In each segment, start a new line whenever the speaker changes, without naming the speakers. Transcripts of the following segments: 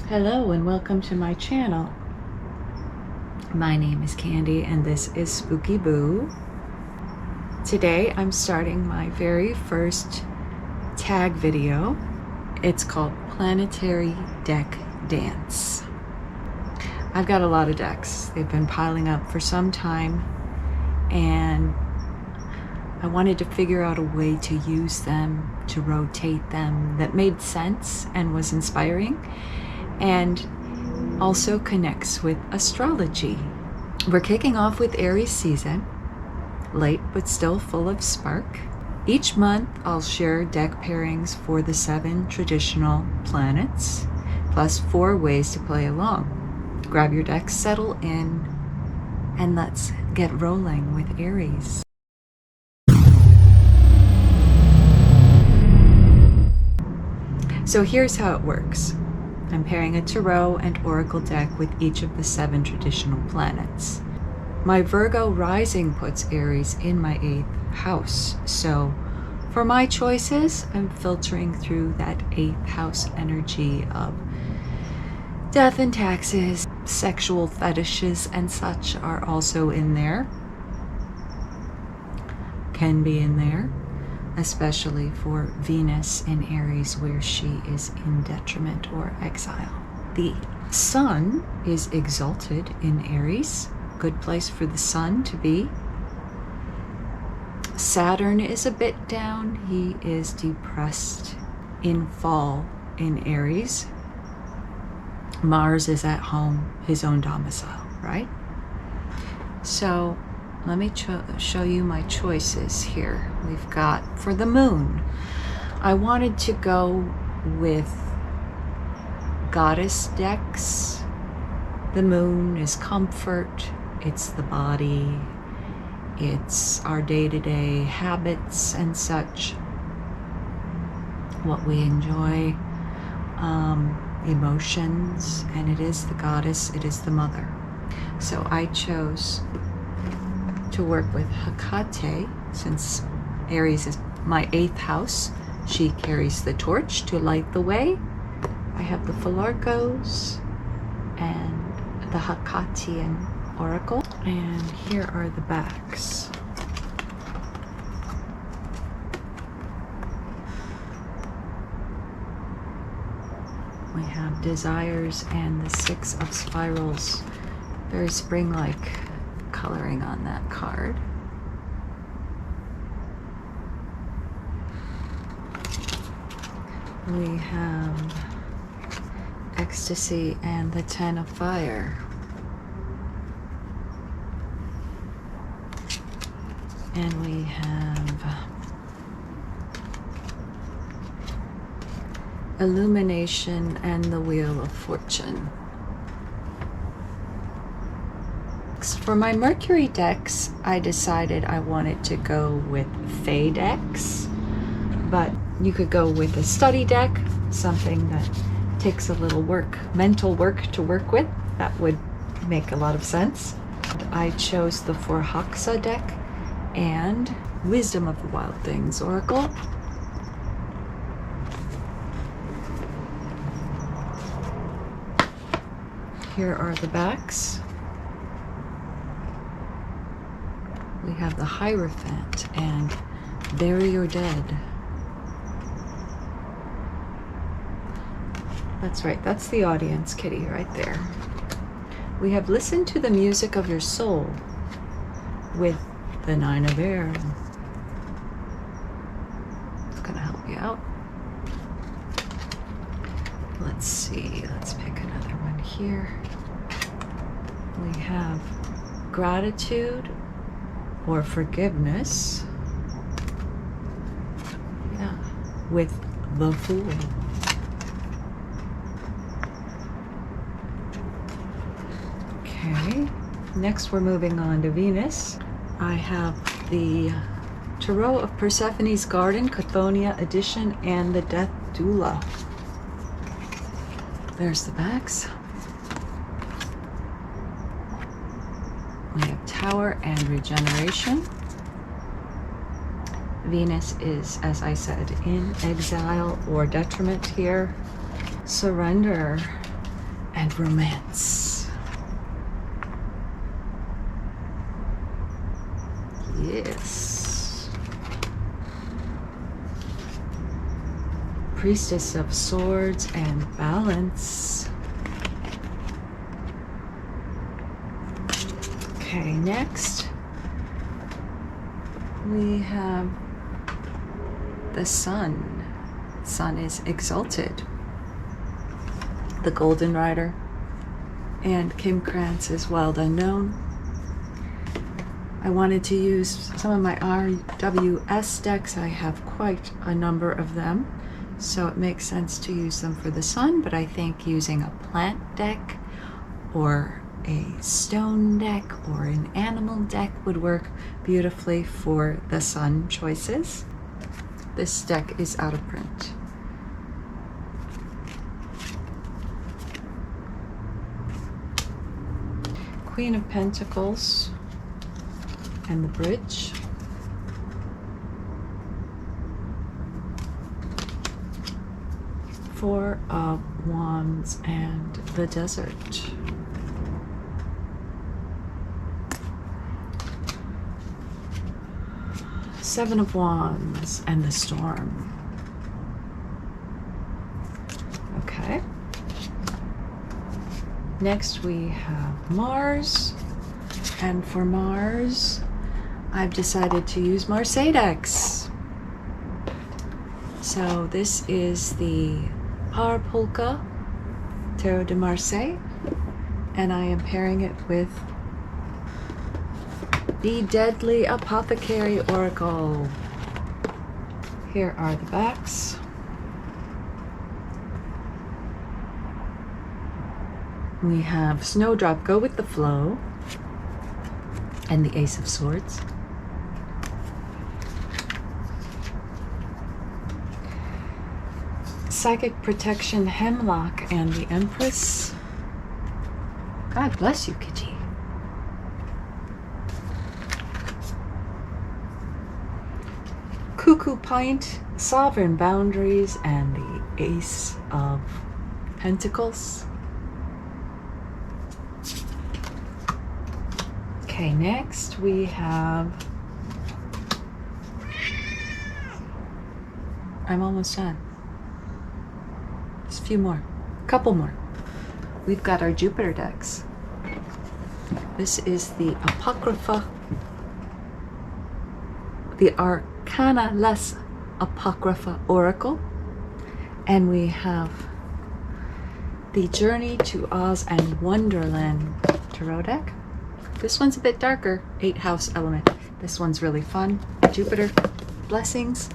Hello and welcome to my channel. My name is Candy and this is Spooky Boo. Today I'm starting my very first tag video. It's called Planetary Deck Dance. I've got a lot of decks. They've been piling up for some time and I wanted to figure out a way to use them, to rotate them that made sense and was inspiring, and also connects with astrology. We're kicking off with Aries season, late but still full of spark. Each month I'll share deck pairings for the 7 traditional planets, plus 4 ways to play along. Grab your deck, settle in, and let's get rolling with Aries. So here's how it works. I'm pairing a tarot and oracle deck with each of the 7 traditional planets. My Virgo rising puts Aries in my 8th house. So for my choices, I'm filtering through that 8th house energy of death and taxes, sexual fetishes and such are also in there. Can be in there, especially for Venus in Aries, where she is in detriment or exile. The sun is exalted in Aries, good place for the sun to be. Saturn is a bit down, he is depressed in fall in Aries. Mars is at home, his own domicile, right? So let me show you my choices here. We've got, for the moon, I wanted to go with goddess decks. The moon is comfort, it's the body, it's our day-to-day habits and such, what we enjoy, emotions, and it is the goddess, it is the mother. So I chose to work with Hecate, since Aries is my 8th house. She carries the torch to light the way. I have the Philarcos and the Hecatean oracle, and here are the backs. We have desires and the 6 of spirals, very spring-like coloring on that card. We have ecstasy and the 10 of fire. And we have illumination and the wheel of fortune. For my Mercury decks, I decided I wanted to go with Fae decks, but you could go with a study deck, something that takes a little work, mental work to work with. That would make a lot of sense. I chose the Forhaxa deck and Wisdom of the Wild Things Oracle. Here are the backs. We have the Hierophant and Bury Your Dead. That's right, that's the audience kitty right there. We have Listen to the Music of Your Soul with the 9 of Air. It's gonna help you out. Let's see, let's pick another one here. We have Gratitude or Forgiveness, yeah, with the Fool. Okay, next we're moving on to Venus. I have the Tarot of Persephone's Garden, Chthonian edition, and the Death Doula. There's the backs. We have Tower and Regeneration. Venus is, as I said, in exile or detriment here. Surrender and romance. Yes. Priestess of Swords and Balance. Okay, next we have the Sun. Sun is exalted. The Golden Rider. And Kim Krantz is Wild Unknown. I wanted to use some of my RWS decks. I have quite a number of them, so it makes sense to use them for the Sun, but I think using a plant deck or a stone deck or an animal deck would work beautifully for the Sun choices. This deck is out of print. Queen of Pentacles and the Bridge. Four of Wands and the Desert. Seven of Wands and the Storm. Okay. Next we have Mars, and for Mars I've decided to use Marseille decks. So this is the Polka Tarot de Marseille, and I am pairing it with the Deadly Apothecary Oracle. Here are the backs. We have Snowdrop, Go with the Flow, and the Ace of Swords. Psychic Protection, Hemlock, and the Empress. God bless you, Kitty. Cuckoo Pint, Sovereign Boundaries, and the Ace of Pentacles. Okay, next we have, I'm almost done. Just a few more, couple more. We've got our Jupiter decks. This is the Apocrypha, the Arcana Less Apocrypha Oracle, and we have the Journey to Oz and Wonderland Tarot deck. This one's a bit darker, 8th house element. This one's really fun. Jupiter, blessings.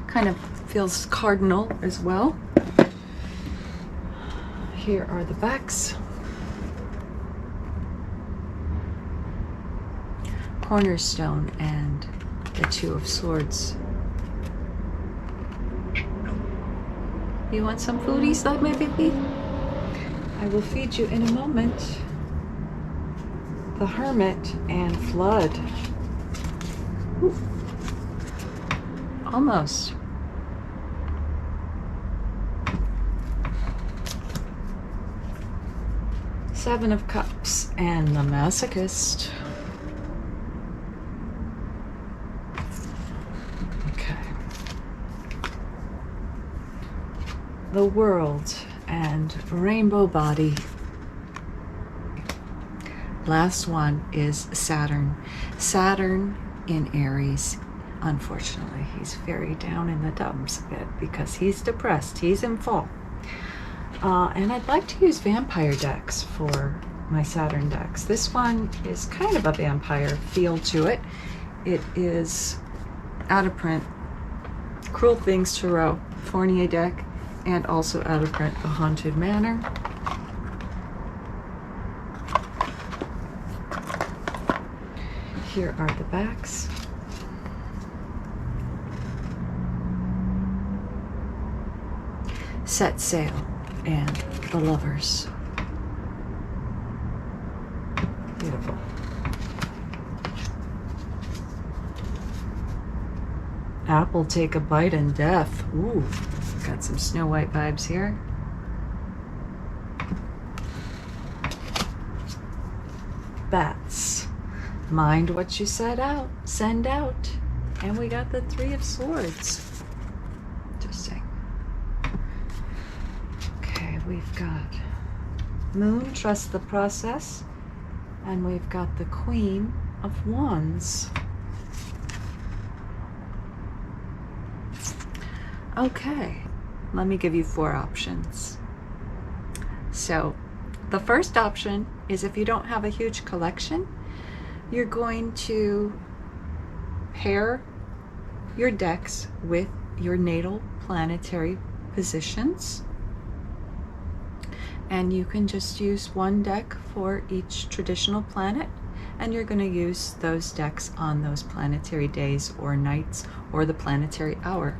Kind of feels cardinal as well. Here are the backs. Cornerstone and the Two of Swords. You want some foodies, though, my baby? I will feed you in a moment. The Hermit and Flood. Ooh. Almost. Seven of Cups and the Masochist. Okay. The World and Rainbow Body. Last one is Saturn. Saturn in Aries. Unfortunately, he's very down in the dumps a bit because he's depressed. He's in fall. And I'd like to use vampire decks for my Saturn decks. This one is kind of a vampire feel to it. It is out of print. Cruel Things Tarot, Fournier deck, and also out of print, The Haunted Manor. Here are the backs. Set Sail and The Lovers. Beautiful. Apple Take a Bite in Death. Ooh, got some Snow White vibes here. bats. Mind what you send out. And we got the Three of Swords. Interesting. Okay, we've got Moon, trust the process. And we've got the Queen of Wands. Okay, let me give you 4 options. So the first option is if you don't have a huge collection, you're going to pair your decks with your natal planetary positions. And you can just use one deck for each traditional planet, and you're going to use those decks on those planetary days or nights or the planetary hour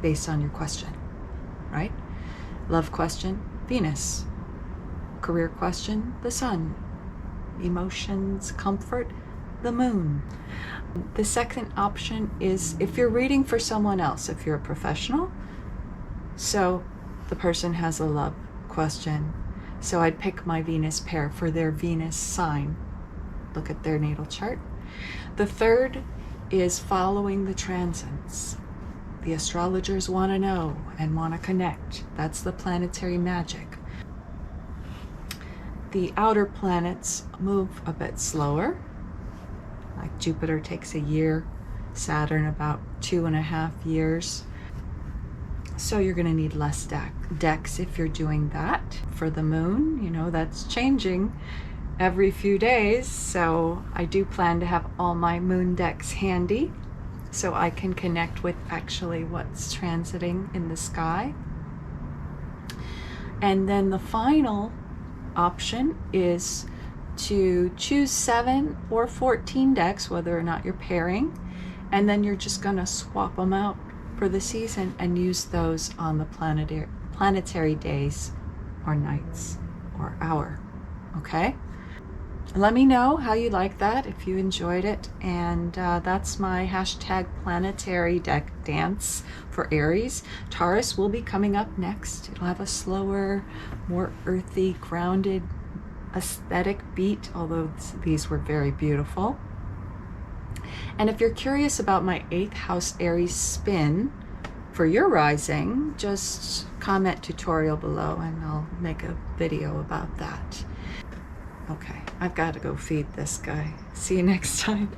based on your question, right? Love question, Venus. Career question, the Sun. Emotions, comfort, the Moon. The second option is if you're reading for someone else, if you're a professional, so the person has a love question, so I'd pick my Venus pair for their Venus sign. Look at their natal chart. The third is following the transits. The astrologers want to know and want to connect. That's the planetary magic. The outer planets move a bit slower. Like Jupiter takes a year, Saturn about 2.5 years. So you're going to need less decks if you're doing that. For the Moon, you know, that's changing every few days. So I do plan to have all my Moon decks handy so I can connect with actually what's transiting in the sky. And then the final option is to choose 7 or 14 decks, whether or not you're pairing, and then you're just going to swap them out for the season and use those on the planetary days or nights or hour. Okay, let me know how you like that, if you enjoyed it. And that's my hashtag planetary deck dance for Aries. Taurus will be coming up next. It'll have a slower, more earthy, grounded aesthetic beat, although these were very beautiful. And if you're curious about my 8th house Aries spin for your rising, just comment tutorial below and I'll make a video about that. Okay, I've got to go feed this guy. See you next time.